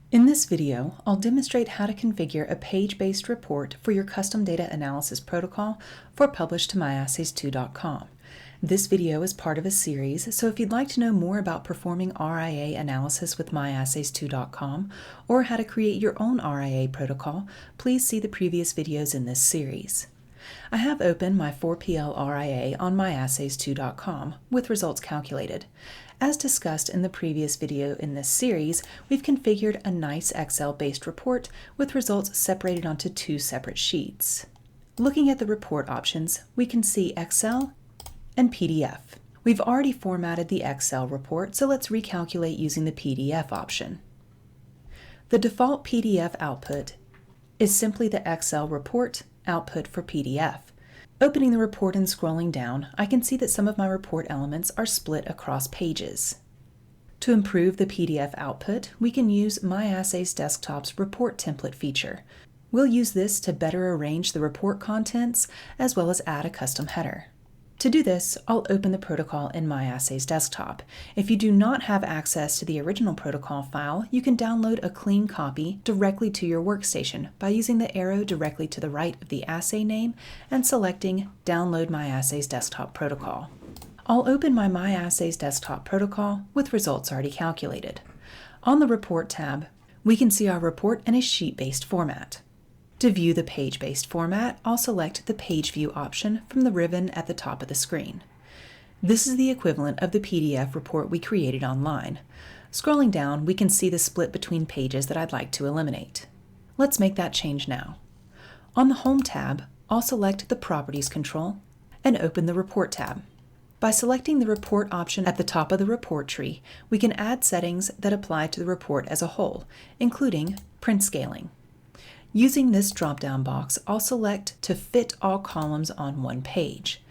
In this video, I'll demonstrate how to configure a page-based report for your custom data analysis protocol for Publish to myassays2.com. This video is part of a series, so if you'd like to know more about performing RIA analysis with myassays2.com or how to create your own RIA protocol, please see the previous videos in this series. I have opened my 4PL RIA on myassays2.com with results calculated. As discussed in the previous video in this series, we've configured a nice Excel-based report with results separated onto two separate sheets. Looking at the report options, we can see Excel and PDF. We've already formatted the Excel report, so let's recalculate using the PDF option. The default PDF output is simply the Excel report output for PDF. Opening the report and scrolling down, I can see that some of my report elements are split across pages. To improve the PDF output, we can use MyAssays Desktop's report template feature. We'll use this to better arrange the report contents as well as add a custom header. To do this, I'll open the protocol in MyAssays Desktop. If you do not have access to the original protocol file, you can download a clean copy directly to your workstation by using the arrow directly to the right of the assay name and selecting Download MyAssays Desktop Protocol. I'll open my MyAssays Desktop protocol with results already calculated. On the Report tab, we can see our report in a sheet-based format. To view the page-based format, I'll select the Page View option from the ribbon at the top of the screen. This is the equivalent of the PDF report we created online. Scrolling down, we can see the split between pages that I'd like to eliminate. Let's make that change now. On the Home tab, I'll select the Properties control and open the Report tab. By selecting the Report option at the top of the report tree, we can add settings that apply to the report as a whole, including print scaling. Using this drop-down box, I'll select to fit all columns on one page.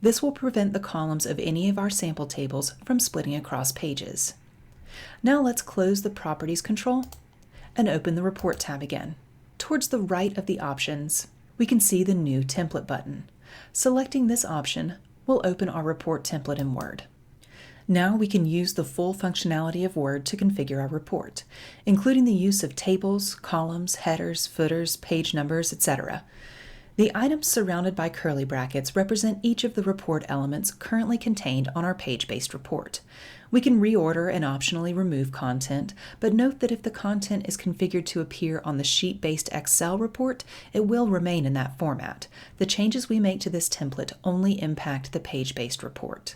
This will prevent the columns of any of our sample tables from splitting across pages. Now let's close the Properties control and open the Report tab again. Towards the right of the options, we can see the New Template button. Selecting this option will open our report template in Word. Now we can use the full functionality of Word to configure our report, including the use of tables, columns, headers, footers, page numbers, etc. The items surrounded by curly brackets represent each of the report elements currently contained on our page-based report. We can reorder and optionally remove content, but note that if the content is configured to appear on the sheet-based Excel report, it will remain in that format. The changes we make to this template only impact the page-based report.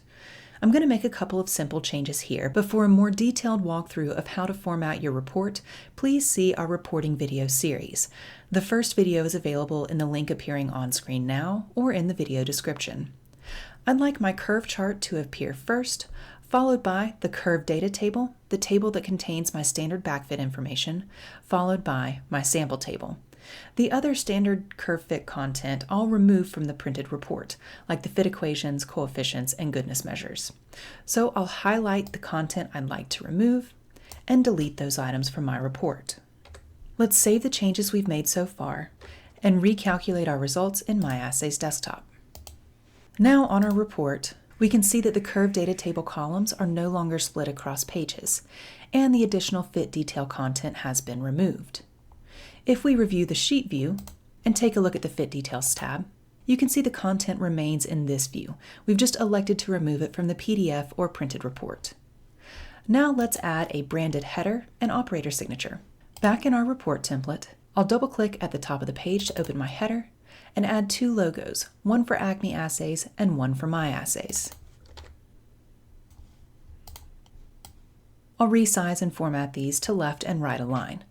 I'm going to make a couple of simple changes here, but for a more detailed walkthrough of how to format your report, please see our reporting video series. The first video is available in the link appearing on screen now or in the video description. I'd like my curve chart to appear first, followed by the curve data table, the table that contains my standard backfit information, followed by my sample table. The other standard curve fit content I'll remove from the printed report, like the fit equations, coefficients, and goodness measures. So I'll highlight the content I'd like to remove and delete those items from my report. Let's save the changes we've made so far and recalculate our results in MyAssays Desktop. Now on our report, we can see that the curve data table columns are no longer split across pages, and the additional fit detail content has been removed. If we review the sheet view and take a look at the Fit Details tab, you can see the content remains in this view. We've just elected to remove it from the PDF or printed report. Now let's add a branded header and operator signature. Back in our report template, I'll double-click at the top of the page to open my header and add two logos, one for Acme Assays and one for MyAssays. I'll resize and format these to left and right align.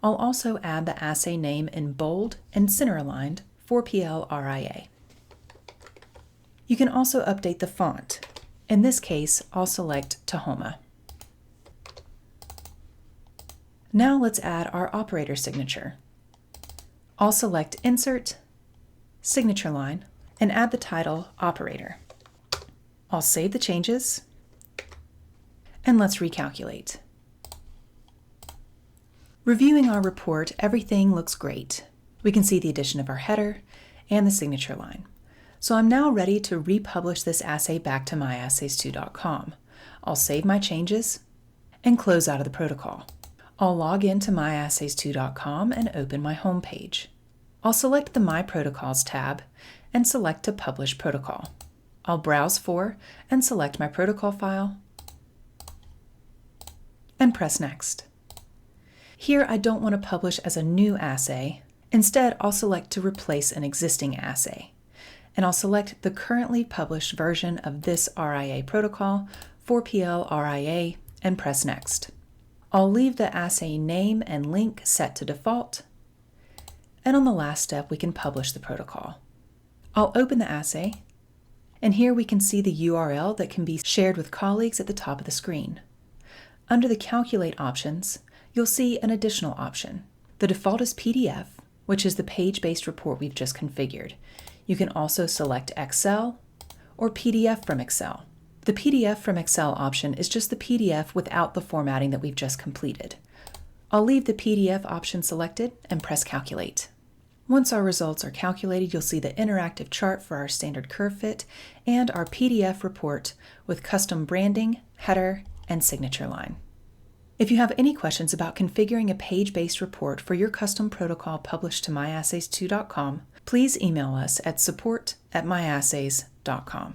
I'll also add the assay name in bold and center aligned 4PL RIA. You can also update the font. In this case, I'll select Tahoma. Now let's add our operator signature. I'll select Insert, Signature Line, and add the title Operator. I'll save the changes, and let's recalculate. Reviewing our report, everything looks great. We can see the addition of our header and the signature line. So I'm now ready to republish this assay back to myassays2.com. I'll save my changes and close out of the protocol. I'll log into myassays2.com and open my home page. I'll select the My Protocols tab and select to publish protocol. I'll browse for and select my protocol file and press Next. Here I don't want to publish as a new assay. Instead, I'll select to replace an existing assay. And I'll select the currently published version of this RIA protocol, 4PL RIA, and press Next. I'll leave the assay name and link set to default. And on the last step, we can publish the protocol. I'll open the assay, and here we can see the URL that can be shared with colleagues at the top of the screen. Under the Calculate options, you'll see an additional option. The default is PDF, which is the page-based report we've just configured. You can also select Excel or PDF from Excel. The PDF from Excel option is just the PDF without the formatting that we've just completed. I'll leave the PDF option selected and press Calculate. Once our results are calculated, you'll see the interactive chart for our standard curve fit and our PDF report with custom branding, header, and signature line. If you have any questions about configuring a page-based report for your custom protocol published to myassays2.com, please email us at support@myassays.com.